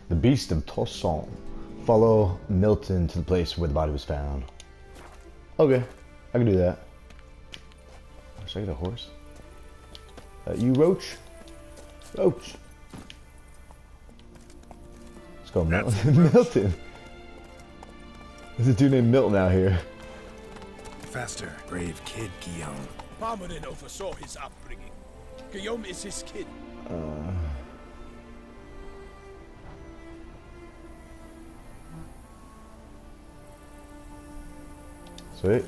The Beast of Toussaint. Follow Milton to the place where the body was found. Okay, I can do that. Should I get a horse? You Roach? Roach. Let's go, Milton. Milton. There's a dude named Milton out here. Faster, brave kid, Guillaume. Parmanin oversaw his upbringing. Guillaume is his kid. Sweet.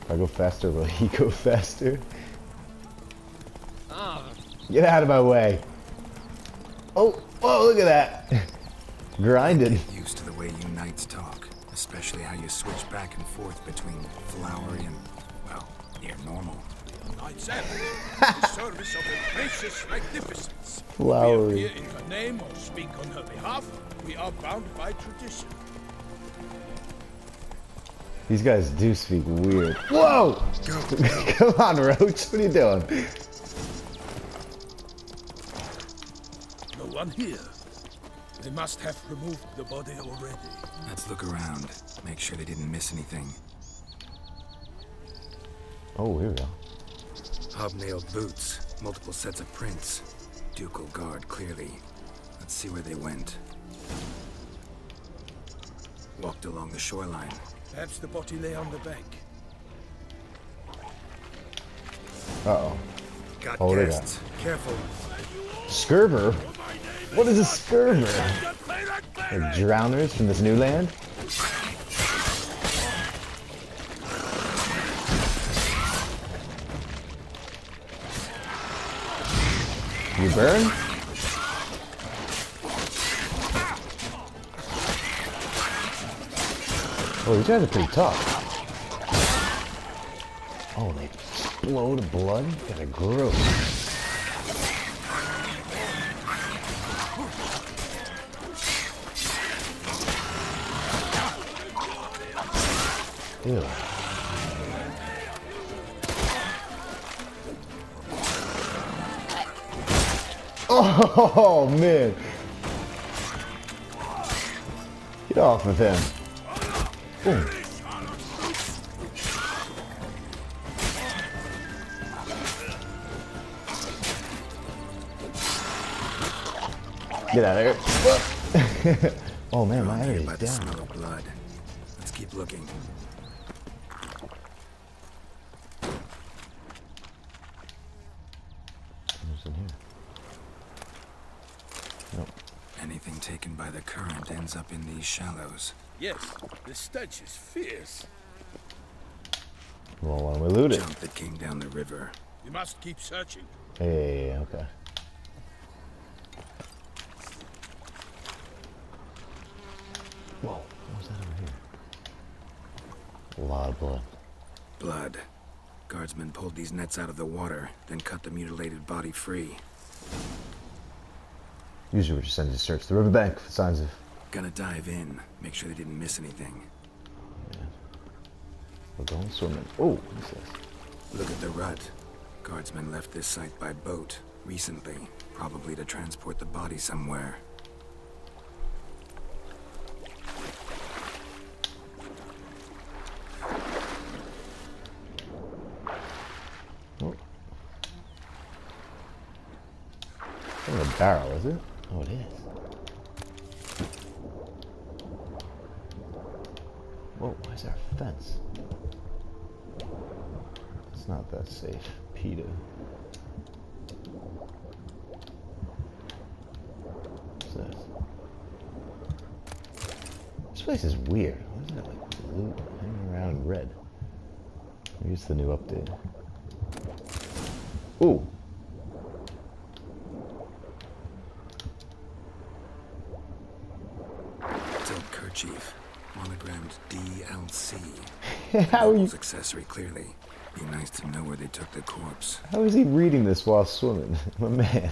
If I go faster, will he go faster? Get out of my way. Oh, whoa, look at that. Grinded. Get used to the way you knights talk, especially how you switch back and forth between flowery and, well, near normal. Knights Errant, the service of the gracious magnificence. Flowery. We appear in her name or speak on her behalf. We are bound by tradition. These guys do speak weird. Whoa! Come on, Roach. What are you doing? No one here. They must have removed the body already. Let's look around. Make sure they didn't miss anything. Oh, here we go. Hobnailed boots, multiple sets of prints. Ducal guard, clearly. Let's see where they went. Walked along the shoreline. Perhaps the body lay on the bank. Uh-oh. Got Oh, they guests. Careful. Scurver? What is a scurver? Like drowners from this new land? You burn? Oh, these guys are pretty tough. Oh, they explode blood? These guys are gross. Ew. Oh, man. Get off of him. Boom. Get out of here. Oh, man, my enemy's By the down. smell of blood. Let's keep looking. What's in here? Nope. Anything taken by the current ends up in these shallows. Yes, the stench is fierce. Well, why don't we loot it? Junk that came down the river. We must keep searching. Hey, okay. Whoa, what was that over here? A lot of blood. Blood. Guardsmen pulled these nets out of the water, then cut the mutilated body free. Usually we just send you to search the riverbank for signs of... Gonna dive in, make sure they didn't miss anything. Yeah. We're going swimming. Oh, what's this? Look at the rut. Guardsmen left this site by boat recently, probably to transport the body somewhere. Oh. It's not a barrel, is it? Oh, it is. Whoa, why is there a fence? It's not that safe. PETA. What's this? This place is weird. Why is it like blue hanging around red? Maybe it's the new update. Ooh. Silk kerchief, monogrammed DLC. How are you? Accessory, clearly. Be nice to know where they took the corpse. How is he reading this while swimming? My man.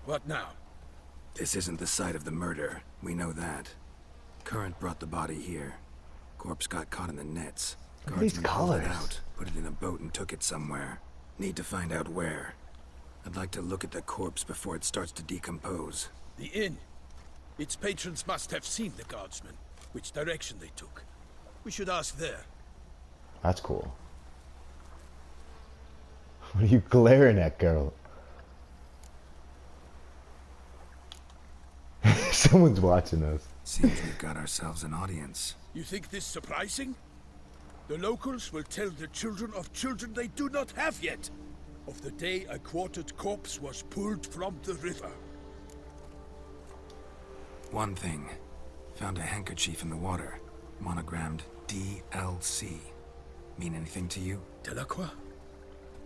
What now? This isn't the site of the murder. We know that. Current brought the body here. Corpse got caught in the nets. Look at these Guardsmen pulled it colors. out, put it in a boat and took it somewhere. Need to find out where. I'd like to look at the corpse before it starts to decompose. The inn. Its patrons must have seen the guardsmen, which direction they took. We should ask there. That's cool. What are you glaring at, girl? Someone's watching us. Seems we've got ourselves an audience. You think this surprising? The locals will tell the children of children they do not have yet, of the day a quartered corpse was pulled from the river. One thing. Found a handkerchief in the water. Monogrammed DLC. Mean anything to you? Delacroix?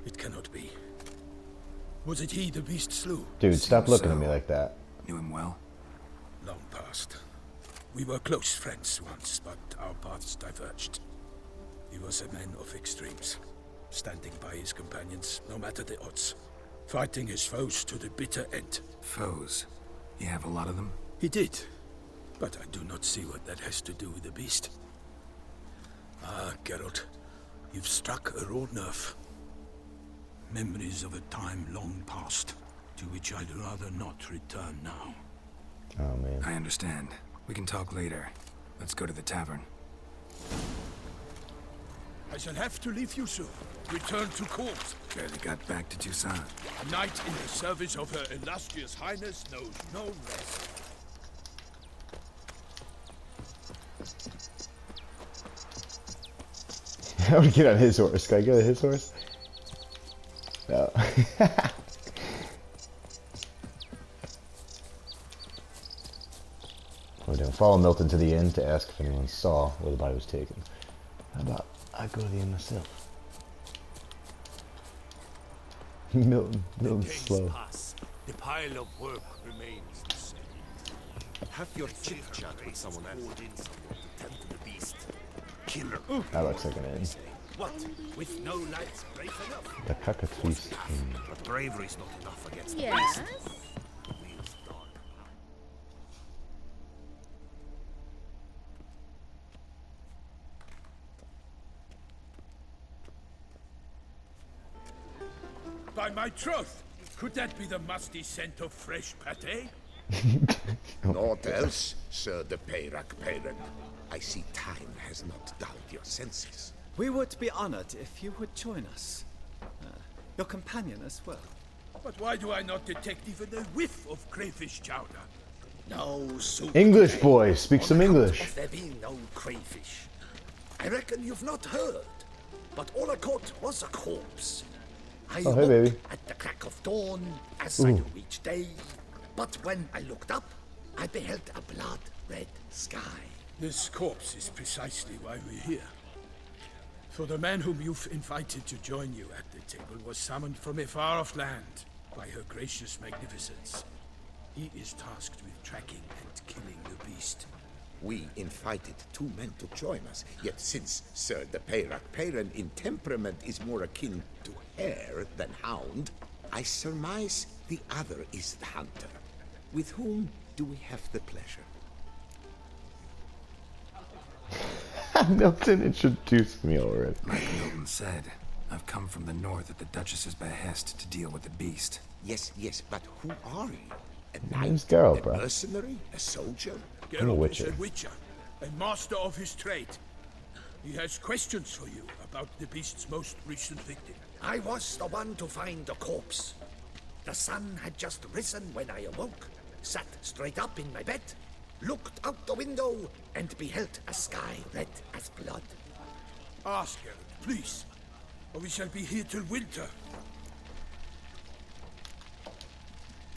It cannot be. Was it he the beast slew? Dude, stop Seems looking so. at me like that. Knew him well? Long past. We were close friends once, but our paths diverged. He was a man of extremes, standing by his companions, no matter the odds. Fighting his foes to the bitter end. Foes? You have a lot of them? He did, but I do not see what that has to do with the beast. Ah, Geralt, you've struck a raw nerve. Memories of a time long past, to which I'd rather not return now. Oh, man. I understand. We can talk later. Let's go to the tavern. I shall have to leave you soon. Return to court. Barely got back to Toussaint. A knight in the service of her illustrious highness knows no rest. I would get on his horse. Can I get on his horse? No. We're gonna follow Milton to the inn to ask if anyone saw where the body was taken. How about I go to the inn myself? Milton's slow. Pass. The pile of work remains the same. Have your chit chat with someone else. Called in someone to tend to the beast. Killer. That looks like an inn. What? With no lights brave enough? The Cockatrice Inn. But bravery's not enough against the Yes. beast. The wheel's done. By my troth, could that be the musty scent of fresh pâté? Naught else, Sir de Peyrac Parent. I see time has not dulled your senses. We would be honored if you would join us. Your companion as well. But why do I not detect even a whiff of crayfish chowder? No soup. English today, boy, speak on some account English. of there being no crayfish. I reckon you've not heard, but all I caught was a corpse. I Oh, hey, awoke baby. at the crack of dawn, as I do each day. But when I looked up, I beheld a blood-red sky. This corpse is precisely why we're here. For the man whom you've invited to join you at the table was summoned from a far-off land by her gracious magnificence. He is tasked with tracking and killing the beast. We invited two men to join us, yet since Sir de Peyrac Parent in temperament is more akin to hare than hound, I surmise the other is the hunter. With whom do we have the pleasure? Milton introduced me already. Like Milton said, I've come from the north at the Duchess's behest to deal with the beast. Yes, but who are you? A name's knight? Geralt, a bro. mercenary? A soldier? I'm a Geralt is witcher. a witcher, a master of his trade. He has questions for you about the beast's most recent victim. I was the one to find the corpse. The sun had just risen when I awoke, sat straight up in my bed, looked out the window, and beheld a sky red as blood. Ask Geralt, please, or we shall be here till winter.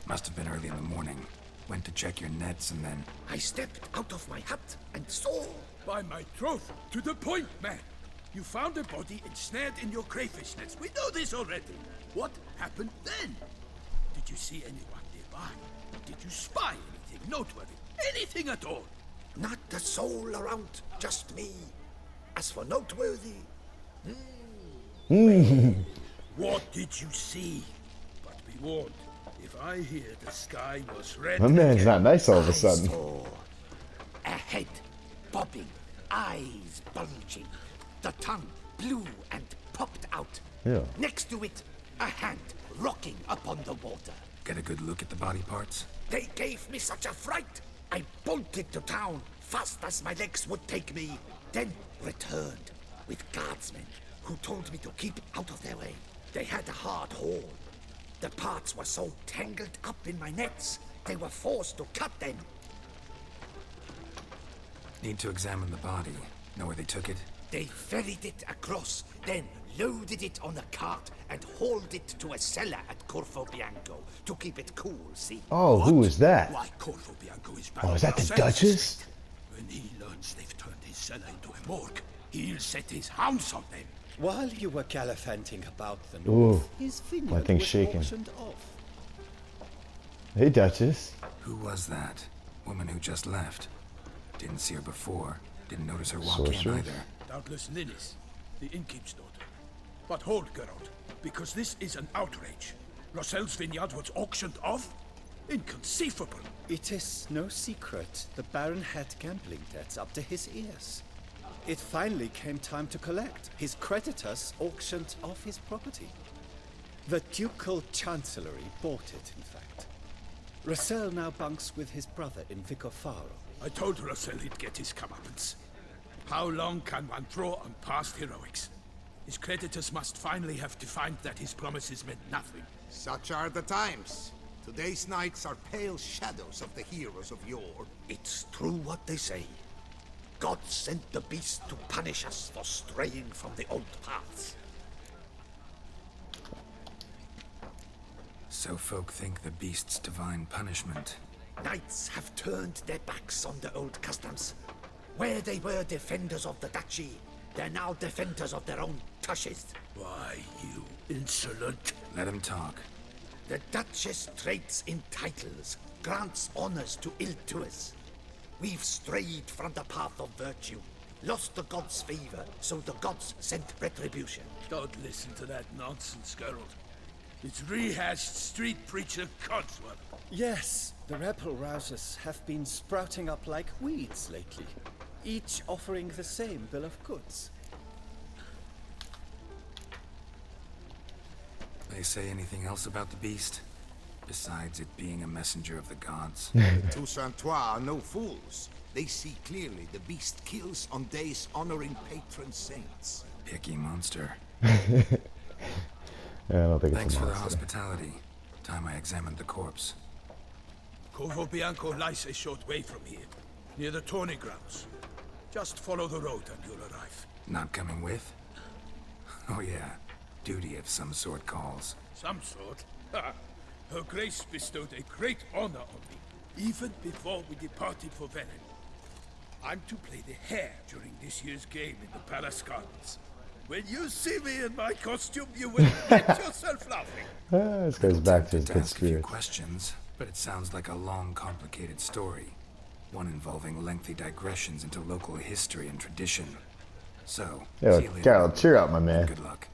Must have been early in the morning. Went to check your nets and then... I stepped out of my hut and saw. By my troth, to the point, man. You found a body ensnared in your crayfish nets. We know this already. What happened then? Did you see anyone nearby? Did you spy anything noteworthy? Anything at all? Not a soul around, just me. As for noteworthy, What did you see? But be warned, If I hear the sky was red My man's again, not nice all of a I sudden. saw a head bobbing, eyes bulging, the tongue blue and popped out. Yeah. Next to it, a hand rocking upon the water. Get a good look at the body parts? They gave me such a fright. I bolted to town fast as my legs would take me, then returned with guardsmen who told me to keep out of their way. They had a hard haul. The parts were so tangled up in my nets, they were forced to cut them. Need to examine the body. Know where they took it? They ferried it across, then loaded it on a cart and hauled it to a cellar at Corvo Bianco to keep it cool, see? Oh, who is that? Why Corvo Bianco is back. Oh, is that the Rosel's Duchess? estate. When he learns they've turned his cellar into a morgue, he'll set his hounds on them. While you were gallivanting about the Ooh, north, his my vineyard thing's was shaking. auctioned off. Hey, Duchess. Who was that? Woman who just left. Didn't see her before. Didn't notice her walk in Sorceress? either. Doubtless Ninnis, the innkeep's daughter. But hold, Geralt, because this is an outrage. Rosel's vineyard was auctioned off? Inconceivable. It is no secret the Baron had gambling debts up to his ears. It finally came time to collect. His creditors auctioned off his property. The Ducal Chancellery bought it, in fact. Rosel now bunks with his brother in Vicofaro. I told Rosel he'd get his comeuppance. How long can one throw on past heroics? His creditors must finally have defined that his promises meant nothing. Such are the times. Today's knights are pale shadows of the heroes of yore. It's true what they say. God sent the beast to punish us for straying from the old paths. So folk think the beast's divine punishment. Knights have turned their backs on the old customs. Where they were defenders of the duchy, they're now defenders of their own tushes. Why, you insolent... Let him talk. The Duchess trades in titles, grants honors to ill-doers. We've strayed from the path of virtue, lost the gods' favor, so the gods sent retribution. Don't listen to that nonsense, Geralt. It's rehashed street preacher codswallop. Yes, the rebel rousers have been sprouting up like weeds lately, each offering the same bill of goods. They say anything else about the beast? Besides it being a messenger of the gods? Toussaint are no fools. They see clearly the beast kills on days honoring patron saints. Picky monster. Yeah, I don't think Thanks it's a for the monster. hospitality. Time I examined the corpse. Corvo Bianco lies a short way from here, near the tourney grounds. Just follow the road and you'll arrive. Not coming with? Oh yeah. Duty of some sort calls. Some sort? Ha! Her Grace bestowed a great honor on me, even before we departed for Velen. I'm to play the hare during this year's game in the Palace Gardens. When you see me in my costume, you will get yourself laughing. This goes back to his To good ask a few spirit. questions, but it sounds like a long, complicated story. One involving lengthy digressions into local history and tradition. So, Yo, see you later. Geralt, cheer up, my man. Good luck.